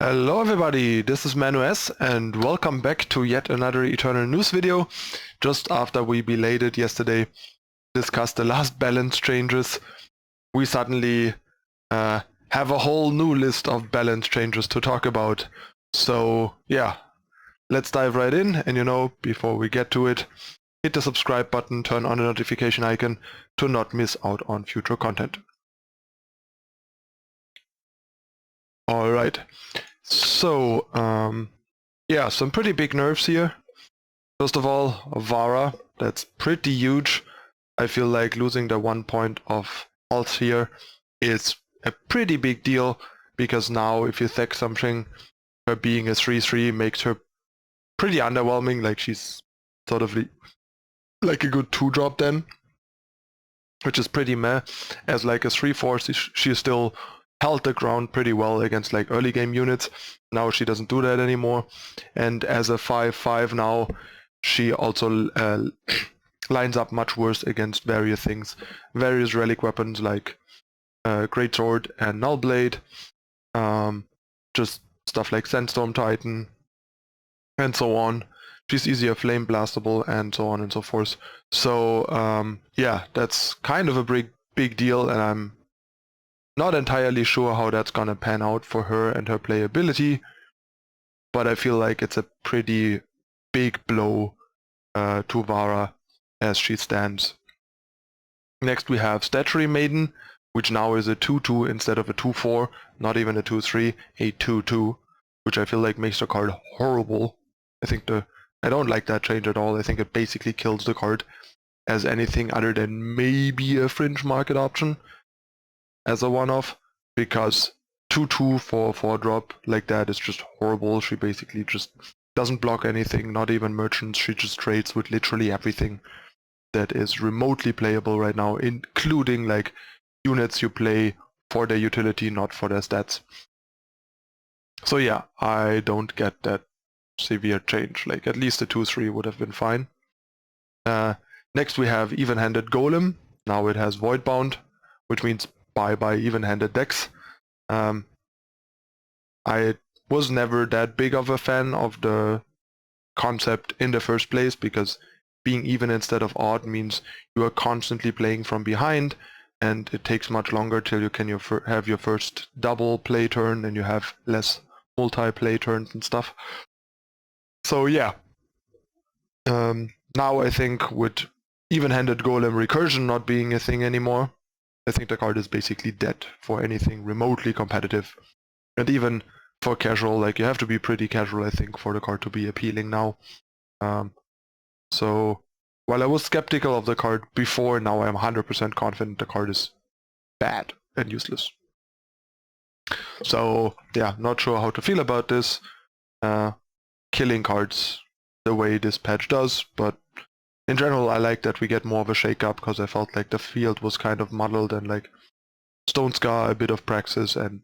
Hello everybody, this is ManuS and welcome back to yet another Eternal News video. Just after we belated yesterday discussed the last balance changes, we suddenly have a whole new list of balance changes to talk about. So yeah, let's dive right in, and before we get to it, hit the subscribe button, turn on the notification icon to not miss out on future content. Alright. So, yeah, some pretty big nerfs here. First of all, Vara, that's pretty huge. I feel like losing the 1 point of health here is a pretty big deal, because now if you tech something, her being a 3-3 makes her pretty underwhelming, like she's sort of like a good 2-drop then, which is pretty meh. As like a 3-4, she still held the ground pretty well against like early game units. Now she doesn't do that anymore, and as a 5-5 now, she also lines up much worse against various things, various relic weapons like Greatsword and Nullblade, just stuff like Sandstorm Titan, and so on. She's easier flame blastable, and so on and so forth. So yeah, that's kind of a big deal, and I'm not entirely sure how that's gonna pan out for her and her playability, but I feel like it's a pretty big blow to Vara as she stands. Next we have Statuary Maiden, which now is a 2-2 instead of a 2-4, not even a 2-3, a 2-2, which I feel like makes the card horrible. I don't like that change at all. I think it basically kills the card as anything other than maybe a fringe market option as a one-off, because 2-2 for a 4-drop like that is just horrible. She basically just doesn't block anything, not even merchants. She just trades with literally everything that is remotely playable right now, including like units you play for their utility, not for their stats. So yeah, I don't get that severe change. Like at least a 2-3 would have been fine. Next we have Even-Handed Golem. Now it has Voidbound, which means bye-bye even-handed decks. I was never that big of a fan of the concept in the first place, because being even instead of odd means you are constantly playing from behind, and it takes much longer till you can have your first double play turn, and you have less multi-play turns and stuff. So yeah, now I think with Even-Handed Golem Recursion not being a thing anymore, I think the card is basically dead for anything remotely competitive. And even for casual, like you have to be pretty casual, I think, for the card to be appealing now. So while I was skeptical of the card before, now I'm 100% confident the card is bad and useless. So yeah, not sure how to feel about this. Killing cards the way this patch does, but in general I like that we get more of a shake-up, because I felt like the field was kind of muddled, and like Stone Scar, a bit of Praxis, and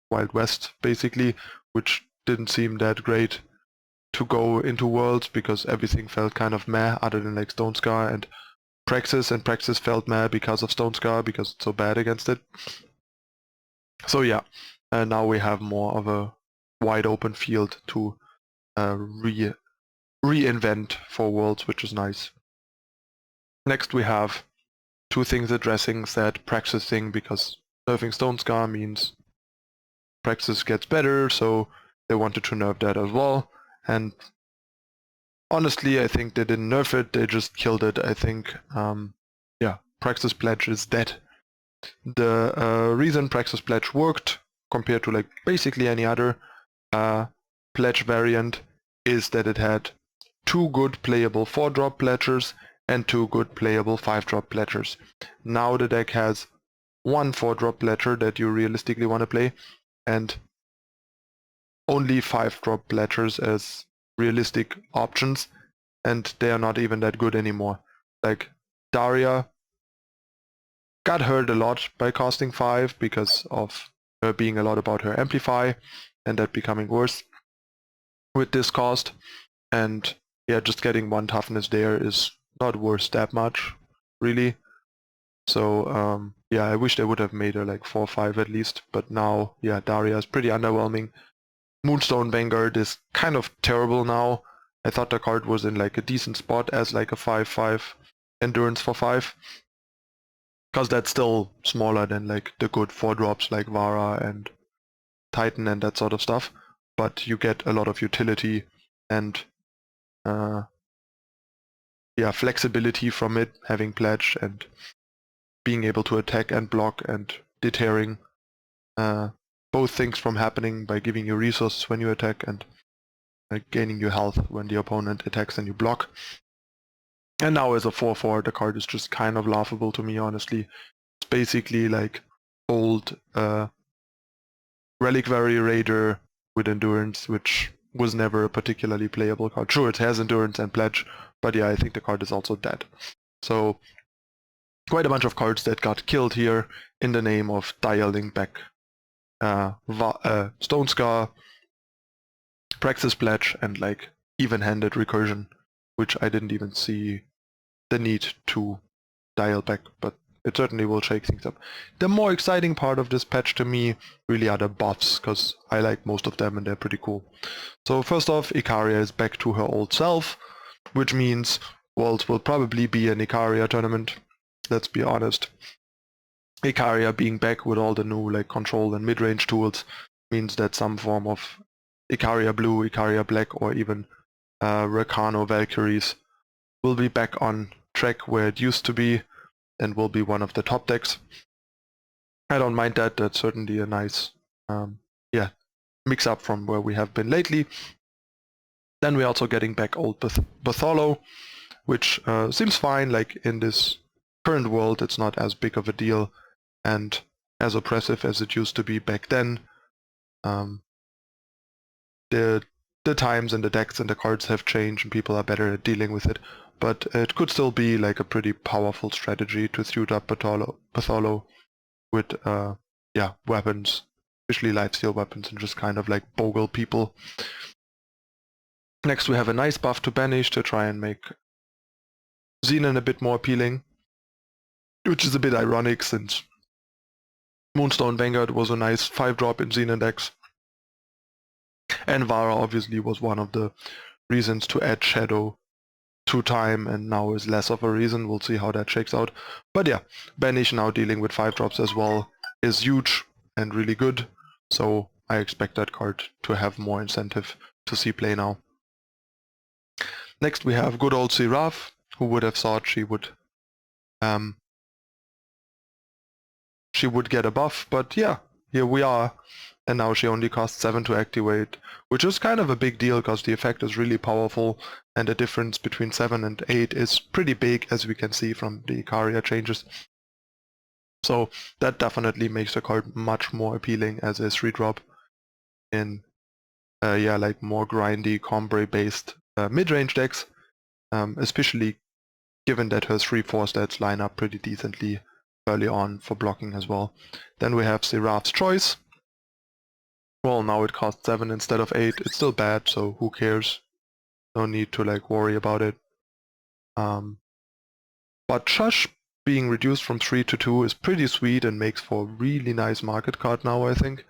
Wild West basically, which didn't seem that great to go into Worlds, because everything felt kind of meh other than like Stone Scar and Praxis felt meh because of Stone Scar, because it's so bad against it. So yeah, and now we have more of a wide open field to reinvent for Worlds, which is nice. Next we have two things addressing that Praxis thing, because nerfing Stone Scar means Praxis gets better, so they wanted to nerf that as well. And honestly, I think they didn't nerf it, they just killed it. I think, yeah, Praxis Pledge is dead. The reason Praxis Pledge worked compared to like basically any other pledge variant is that it had 2 good playable 4-drop pledgers and 2 good playable 5-drop pledgers. Now the deck has 1 4-drop pledger that you realistically want to play, and only 5-drop pledgers as realistic options, and they are not even that good anymore. Like Daria got hurt a lot by costing 5 because of her being a lot about her Amplify, and that becoming worse with this cost. And yeah, just getting 1 toughness there is not worth that much, really. So yeah, I wish they would have made her like 4-5 at least, but now, yeah, Daria is pretty underwhelming. Moonstone Vanguard is kind of terrible now. I thought the card was in like a decent spot as like a 5/5 endurance for 5. Because that's still smaller than like the good 4-drops like Vara and Titan and that sort of stuff. But you get a lot of utility and yeah, flexibility from it, having Pledge and being able to attack and block and deterring both things from happening by giving you resources when you attack and gaining your health when the opponent attacks and you block. And now as a 4/4, the card is just kind of laughable to me, honestly. It's basically like old Reliquary Raider with Endurance, which was never a particularly playable card. Sure, it has Endurance and Pledge, but yeah, I think the card is also dead. So quite a bunch of cards that got killed here in the name of dialing back Stone Scar, Praxis Pledge, and like even-handed recursion, which I didn't even see the need to dial back, but it certainly will shake things up. The more exciting part of this patch to me really are the buffs, because I like most of them and they're pretty cool. So first off, Icaria is back to her old self, which means Worlds will probably be an Icaria tournament, let's be honest. Icaria being back with all the new like control and mid-range tools means that some form of Icaria Blue, Icaria Black, or even Recano Valkyries will be back on track where it used to be and will be one of the top decks. I don't mind that. That's certainly a nice mix up from where we have been lately. Then we're also getting back old Bartholo, which seems fine. Like in this current world, it's not as big of a deal and as oppressive as it used to be back then. The times and the decks and the cards have changed and people are better at dealing with it, but it could still be like a pretty powerful strategy to suit up Bartholo with weapons, especially lifesteal weapons, and just kind of like bogle people. Next we have a nice buff to Banish to try and make Xenon a bit more appealing, which is a bit ironic since Moonstone Vanguard was a nice 5-drop in Xenon decks. And Vara obviously was one of the reasons to add Shadow to time, and now is less of a reason. We'll see how that shakes out. But yeah, Banish now dealing with 5-drops as well is huge and really good. So I expect that card to have more incentive to see play now. Next we have good old Seraph. Who would have thought she would get a buff, but yeah, here we are. And now she only costs 7 to activate, which is kind of a big deal because the effect is really powerful and the difference between 7 and 8 is pretty big, as we can see from the Icaria changes. So that definitely makes the card much more appealing as a 3-drop in like more grindy, Combre based mid-range decks, especially given that her 3/4 stats line up pretty decently early on for blocking as well. Then we have Seraph's Choice. Well, now it costs 7 instead of 8. It's still bad, so who cares? No need to like worry about it. But Shush being reduced from 3 to 2 is pretty sweet and makes for a really nice market card now, I think.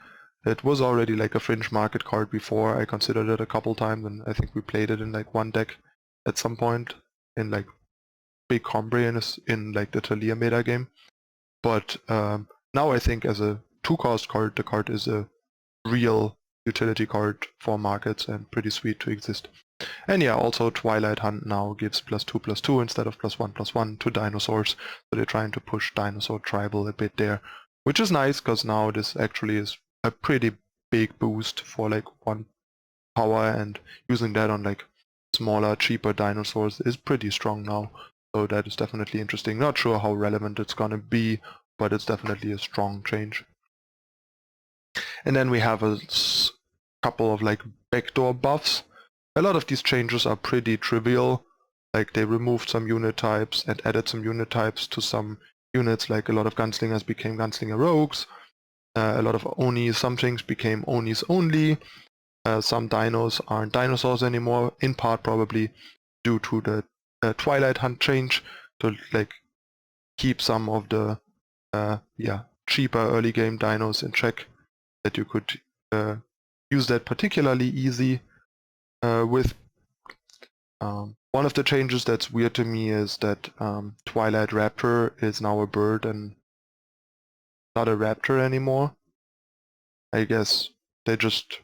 It was already like a fringe market card before. I considered it a couple times, and I think we played it in like one deck at some point in like big Combre in like the Talia meta game. But now I think as a 2-cost card, the card is a real utility card for markets and pretty sweet to exist. And yeah, also Twilight Hunt now gives +2/+2 instead of +1/+1 to dinosaurs, so they're trying to push dinosaur tribal a bit there, which is nice because now this actually is a pretty big boost for like 1 power, and using that on like smaller, cheaper dinosaurs is pretty strong now, so that is definitely interesting. Not sure how relevant it's gonna be, but it's definitely a strong change. And then we have a couple of like backdoor buffs. A lot of these changes are pretty trivial, like they removed some unit types and added some unit types to some units, like a lot of gunslingers became gunslinger rogues, a lot of Onis, some things became Onis only, some dinos aren't dinosaurs anymore, in part probably due to the Twilight Hunt change to like keep some of the cheaper early game dinos in check that you could use that particularly easy with. One of the changes that's weird to me is that Twilight Raptor is now a bird and not a raptor anymore. I guess they just...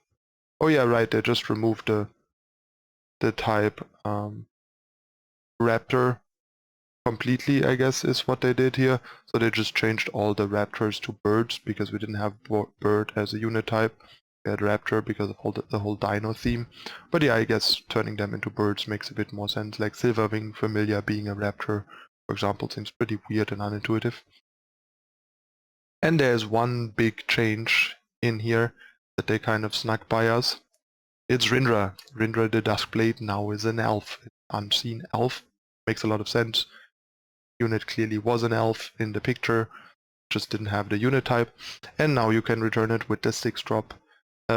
Oh yeah, right, they just removed the type raptor completely, I guess, is what they did here. So they just changed all the raptors to birds because we didn't have bird as a unit type. We had raptor because of all the whole dino theme. But yeah, I guess turning them into birds makes a bit more sense. Like Silverwing Familiar being a raptor, for example, seems pretty weird and unintuitive. And there's one big change in here that they kind of snuck by us. It's Rindra. Rindra the Duskblade now is an elf. Unseen elf. Makes a lot of sense. Unit clearly was an elf in the picture, just didn't have the unit type, and now you can return it with the 6-drop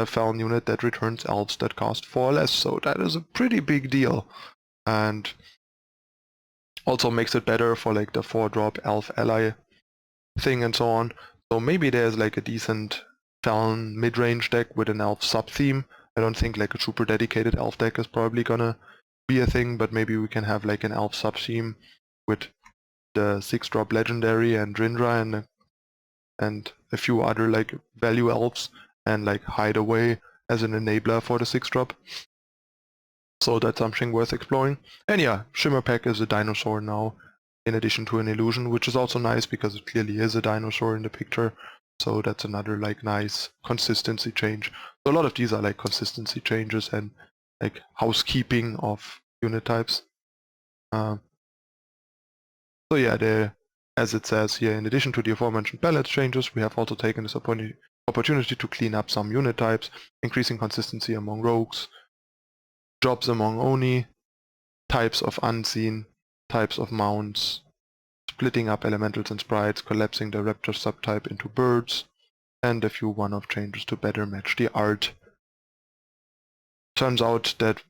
Felon unit that returns elves that cost 4 less, so that is a pretty big deal, and also makes it better for like the 4-drop elf ally thing and so on. So maybe there's like a decent Felon mid-range deck with an elf sub-theme. I don't think like a super dedicated elf deck is probably gonna be a thing, but maybe we can have like an elf sub-theme with the 6-drop legendary and Rindra and a few other like value elves and like Hideaway as an enabler for the 6-drop. So that's something worth exploring. And yeah, Shimmerpack is a dinosaur now in addition to an illusion, which is also nice because it clearly is a dinosaur in the picture. So that's another like nice consistency change. So a lot of these are like consistency changes and like housekeeping of unit types. So yeah, as it says here, in addition to the aforementioned balance changes, we have also taken this opportunity to clean up some unit types, increasing consistency among rogues, jobs among Oni, types of unseen, types of mounts, splitting up elementals and sprites, collapsing the raptor subtype into birds, and a few one-off changes to better match the art. Turns out that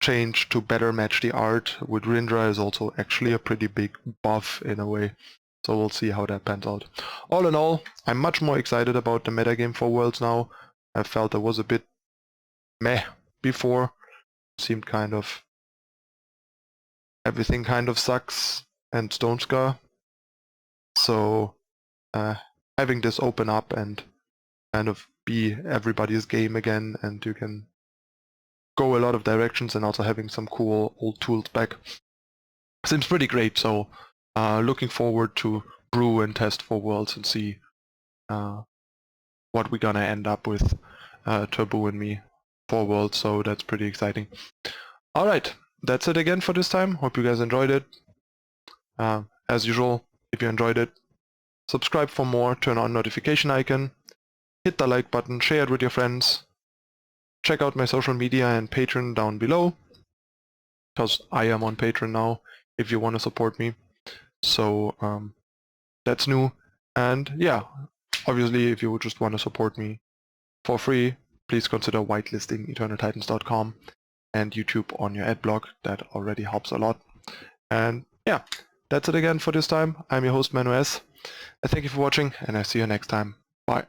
change to better match the art with Rindra is also actually a pretty big buff in a way. So we'll see how that pans out. All in all, I'm much more excited about the metagame for Worlds now. I felt it was a bit meh before. Seemed kind of... everything kind of sucks and Stone Scar. So having this open up and kind of be everybody's game again, and you can go a lot of directions, and also having some cool old tools back seems pretty great. So looking forward to brew and test for Worlds and see what we're gonna end up with Turbo and me for Worlds, so that's pretty exciting. Alright, that's it again for this time. Hope you guys enjoyed it. As usual, if you enjoyed it, subscribe for more, turn on notification icon, hit the like button, share it with your friends. Check out my social media and Patreon down below, because I am on Patreon now if you want to support me. So that's new. And yeah, obviously if you just want to support me for free, please consider whitelisting eternaltitans.com and YouTube on your adblock. That already helps a lot. And yeah, that's it again for this time. I'm your host ManuS. Thank you for watching, and I'll see you next time. Bye.